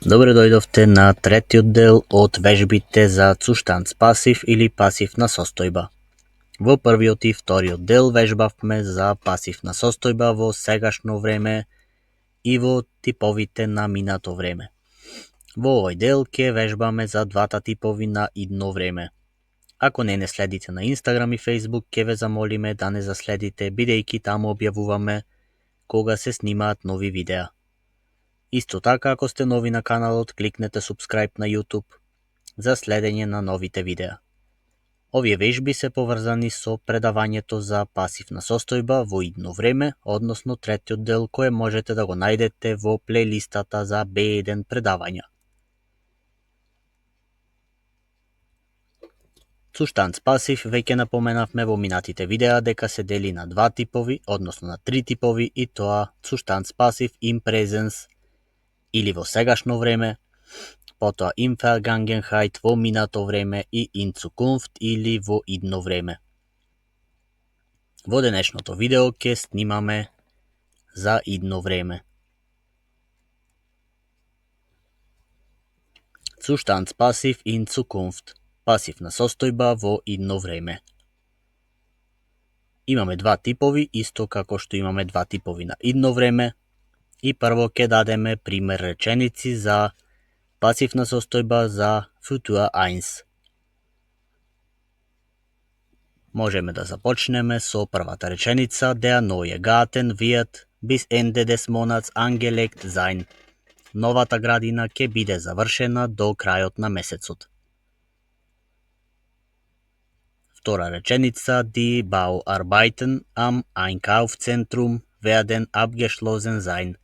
Добре дојдовте на третиот дел од вежбите за цуштанц пасив или пасивна состојба. Во првиот и вториот дел вежбавме за пасивна состојба во сегашно време и во типовите на минато време. Во овој дел ќе вежбаме за двата типови на идно време. Ако не следите на Instagram и Facebook, ќе ве замолиме да не заследите, бидејќи таму објавуваме кога се снимаат нови видеа. Исто така, ако сте нови на каналот, кликнете subscribe на YouTube за следење на новите видеа. Овие вежби се поврзани со предавањето за пасивна состојба во идно време, односно третиот дел кој можете да го најдете во плейлистата за B1 предавања. Цуштанц пасив веќе напоменавме во минатите видеа дека се дели на два типови, односно на три типови, и тоа цуштанц пасив in presens или во сегашно време, потоа in Vergangenheit во минато време и in Zukunft или во идно време. Во денешното видео ќе снимаме за идно време. Zustands passiv in Zukunft. Пасивна состојба во идно време. Имаме два типови, исто како што имаме два типови на идно време. И прво ќе дадеме пример реченици за пасивна состојба за Futur 1. Можеме да започнеме со првата реченица. Der neue Garten wird bis Ende des Monats angelegt sein. Новата градина ќе биде завршена до крајот на месецот. Втора реченица. Die Bauarbeiten am Einkaufszentrum werden abgeschlossen sein.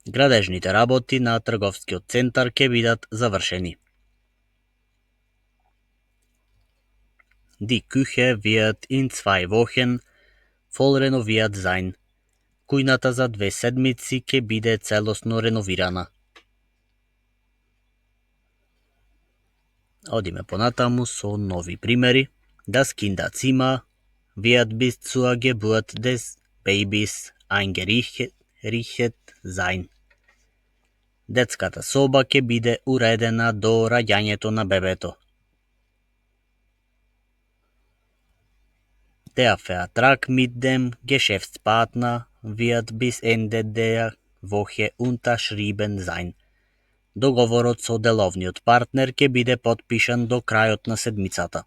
Градежните работи на трговскиот центар ќе бидат завршени. Die Küche wird in 2 Wochen voll renoviert sein. Кујната за 2 седмици ќе биде целосно реновирана. Одиме понатаму со нови примери. Das Kinderzimmer wird bis zur Geburt des Babys eingerichtet sein. Детската соба ќе биде уредена до раѓањето на бебето. Der Vertrag mit dem Geschäftspartner wird bis Ende der Woche unterschrieben sein. Договорот со деловниот партнер ќе биде потпишан до крајот на седмицата.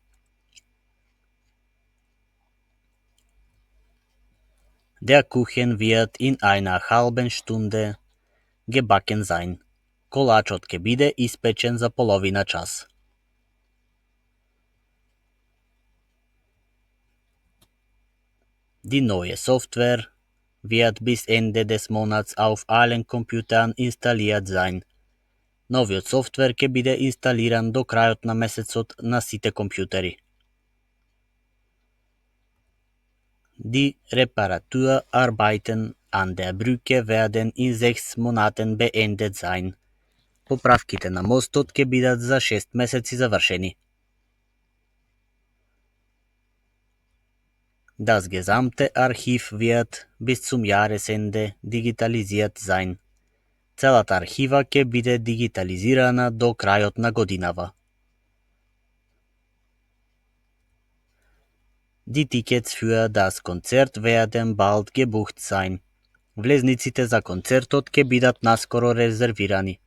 Der Kuchen wird in einer halben Stunde gebacken sein. Колачот ќе биде испечен за половина час. Die neue Software wird bis Ende des Monats auf allen Computern installiert sein. Новиот софтвер ќе биде инсталиран до крајот на месецот на сите компјутери. Die Reparaturarbeiten an der Brücke werden in 6 Monaten beendet sein. Поправките на мостот ќе бидат за 6 месеци завршени. Das gesamte Archiv wird bis zum Jahresende digitalisiert sein. Целата архива ќе биде дигитализирана до крајот на годинава. Die Tickets für das Konzert werden bald gebucht sein. Влезниците за концертот ќе бидат наскоро резервирани.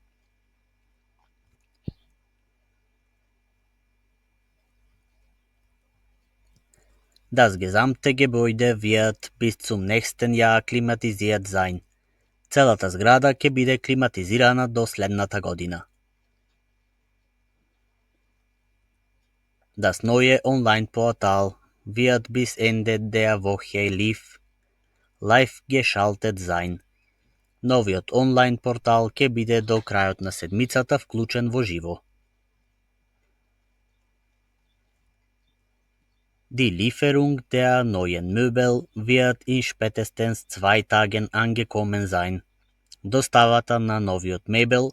Das gesamte Gebäude wird bis zum nächsten Jahr klimatisiert sein. Целата зграда ќе биде климатизирана до следната година. Das neue Online-Portal wird bis Ende der Woche live geschaltet sein. Новиот онлайн портал ќе биде до крајот на седмицата вклучен во живо. Die Lieferung der neuen Möbel wird in spätestens 2 Tagen angekommen sein. Доставата на новиот мебел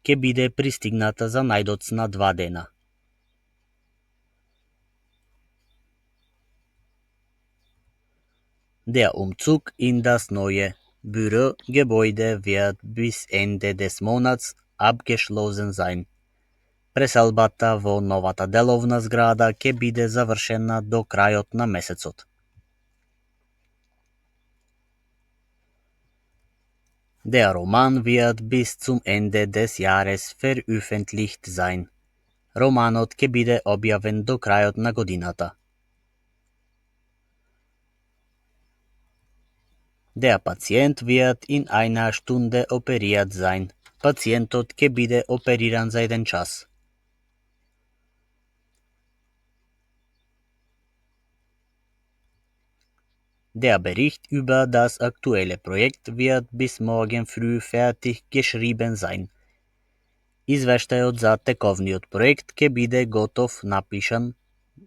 ќе биде пристигната за најдоцна 2 дена. Der Umzug in das neue Bürogebäude wird bis Ende des Monats abgeschlossen sein. Преселбата во новата деловна зграда ќе биде завршена до крајот на месецот. Der Roman wird bis zum Ende des Jahres veröffentlicht sein. Романот ќе биде објавен до крајот на годината. Der Patient wird in einer Stunde operiert sein. Пациентот ќе биде опериран за 1 час. Der Bericht über das aktuelle Projekt wird bis morgen früh fertig geschrieben sein. Извештајот за тековниот проект ќе биде готов напишан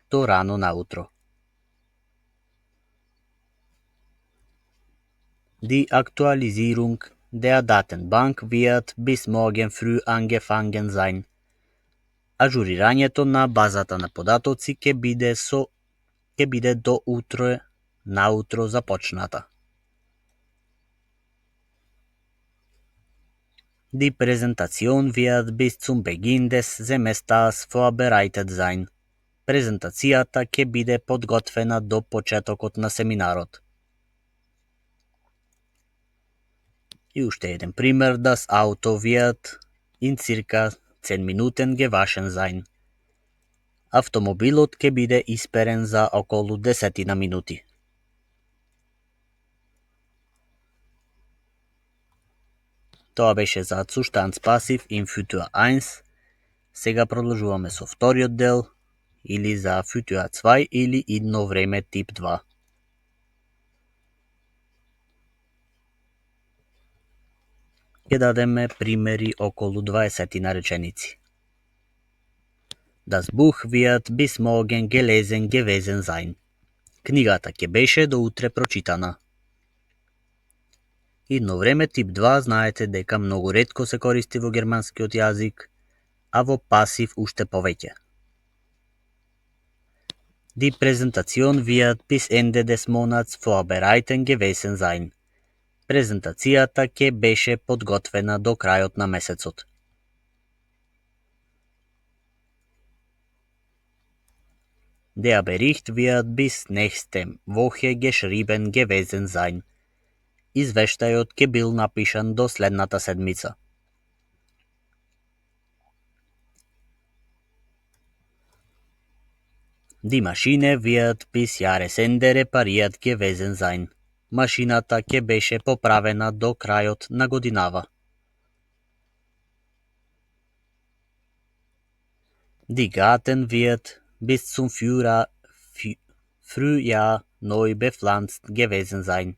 до рано наутро. Die Aktualisierung der Datenbank wird bis morgen früh angefangen sein. Ажурирањето на базата на податоци ќе биде до утро наутро започната. Die Präsentation wird bis zum Beginn des Semesters vorbereitet sein. Презентацијата ќе биде подготвена до почетокот на семинарот. И уште еден пример, das Auto wird in circa 10 Minuten gewaschen sein. Автомобилот ќе биде исперен за околу 10 минути. Тоа беше за Zustandspassiv in Futur 1. Сега продолжуваме со вториот дел, или за Futur 2 или идно време тип 2. Ќе дадеме примери околу 20 реченици. Das Buch wird bis morgen gelesen gewesen sein. Книгата ќе беше до утре прочитана. Идно време тип 2 знаете дека многу ретко се користи во германскиот јазик, а во пасив уште повеќе. Die Präsentation wird bis Ende des Monats vorbereiten gewesen sein. Презентацијата ќе беше подготвена до крајот на месецот. Der Bericht wird bis nächste Woche geschrieben gewesen sein. Извештајот ќе бил напишан до следната седмица. Die Maschine wird bis Jahresende repariert gewesen sein. Машината ќе беше поправена до крајот на годинава. Die Garten wird bis zum Frühjahr neu bepflanzt gewesen sein.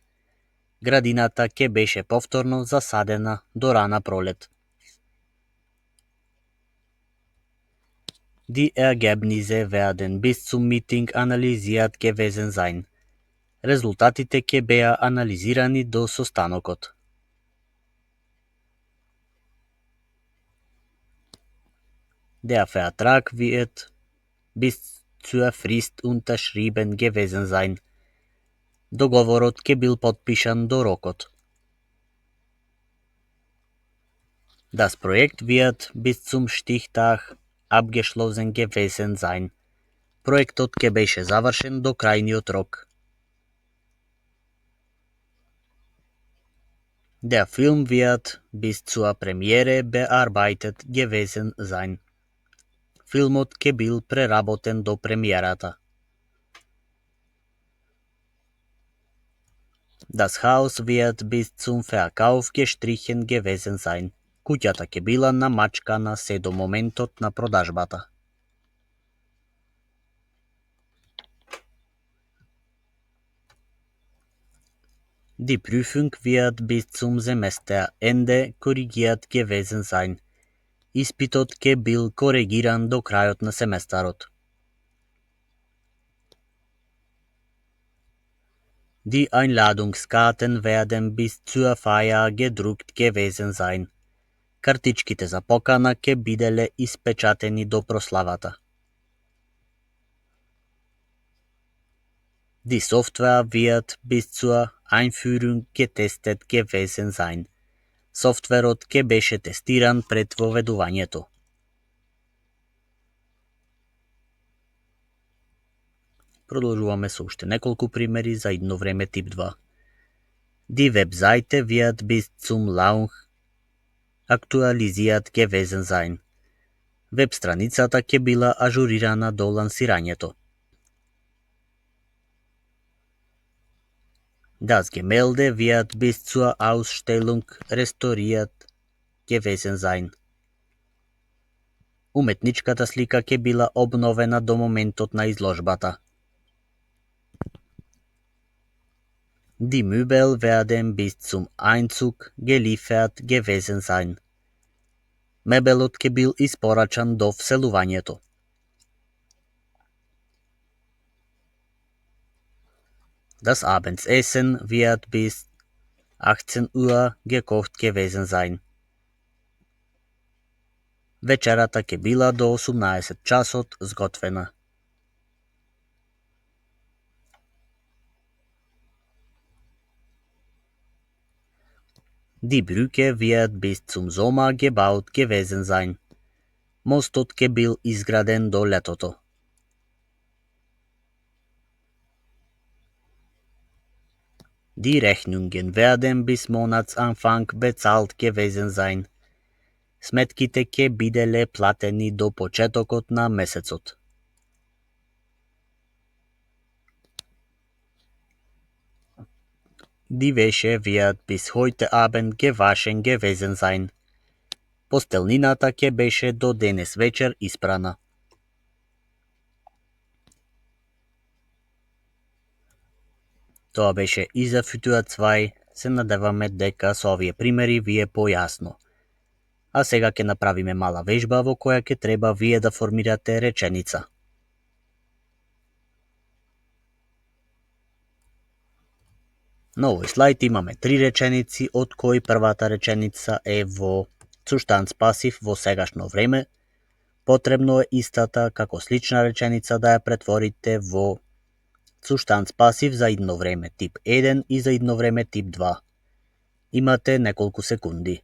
Градината ќе беше повторно засадена до рана пролет. Die Ergebnisse werden bis zum Meeting analysiert gewesen sein. Резултатите ќе беа анализирани до состанокот. Der Vertrag wird bis zur Frist unterschrieben gewesen sein. Договорот ќе бил подпишан до рокот. Das Projekt wird bis zum Stichtag abgeschlossen gewesen sein. Проектот ќе беше завршен до крајниот рок. Der Film wird bis zur Premiere bearbeitet gewesen sein. Филмот ќе бил преработен до премиерата. Das Haus wird bis zum Verkauf gestrichen gewesen sein. Куќата ќе била намачкана се до моментот на продажбата. Die Prüfung wird bis zum Semesterende korrigiert gewesen sein. Испитот ќе бил коригиран до крајот на семестарот. Die Einladungskarten werden bis zur Feier gedruckt gewesen sein. Картичките за покана ќе биделе испечатени до прославата. Die Software wird bis zur Einführung getestet gewesen sein. Софтверот ќе беше тестиран пред воведувањето. Продолжуваме со уште неколку примери за идно време тип 2. Die Webseite wird bis zum Launch актуализијат gewesen sein. Веб страницата ќе била ажурирана до лансирањето. Das Gemälde wird bis zur Ausstellung restauriert gewesen sein. Уметничката слика ќе била обновена до моментот на изложбата. Die Möbel werden bis zum Einzug geliefert gewesen sein. Мебелот ќе бил испорачан до вселувањето. Das Abendessen wird bis 18 Uhr gekocht gewesen sein. Вечерата ќе била до 18 часот сготвена. Die Brücke wird bis zum Sommer gebaut gewesen sein. Мостот ќе бил изграден до летото. Die Rechnungen werden bis Monatsanfang bezahlt gewesen sein. Сметките ќе биделе платени до почетокот на месецот. Die Wäsche wird bis heute Abend gewaschen gewesen sein. Постелнината ќе беше до денес вечер испрана. Тоа беше и за Futura 2. Се надеваме дека со овие примери ви е појасно. А сега ќе направиме мала вежба во која ќе треба вие да формирате реченица. На овој слайд имаме 3 реченици, од кои првата реченица е во Zustands пасив во сегашно време. Потребно е истата како слична реченица да ја претворите во Zustands пасив за идно време тип 1 и за идно време тип 2. Имате неколку секунди.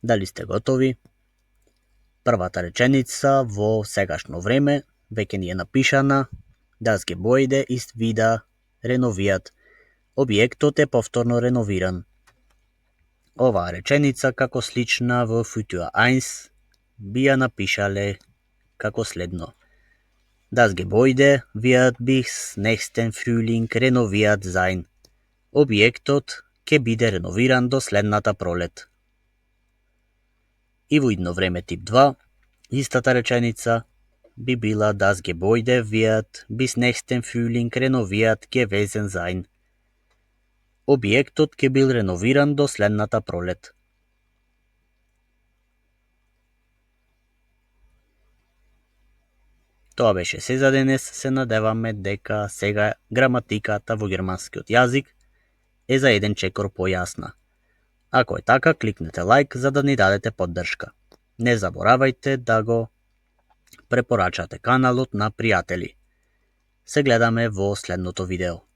Дали сте готови? Првата реченица во сегашно време веќе ни е напишана. Das Gebäude ist wieder renoviert. Објектот е повторно реновиран. Оваа реченица како слична во Futura 1 би ја напишале како следно. Das Gebäude wird bis nächsten Frühling renoviert sein. Објектот ќе биде реновиран до следната пролет. И во идно време тип 2, истата реченица би била Das Gebäude wird bis nächsten Frühling renoviert gewesen sein. Објектот ќе бил реновиран до следната пролет. Тоа беше се за денес. Се надеваме дека сега граматиката во германскиот јазик е за еден чекор појасна. Ако е така, кликнете лайк за да ни дадете поддршка. Не заборавајте да го препорачате каналот на пријатели. Се гледаме во следното видео.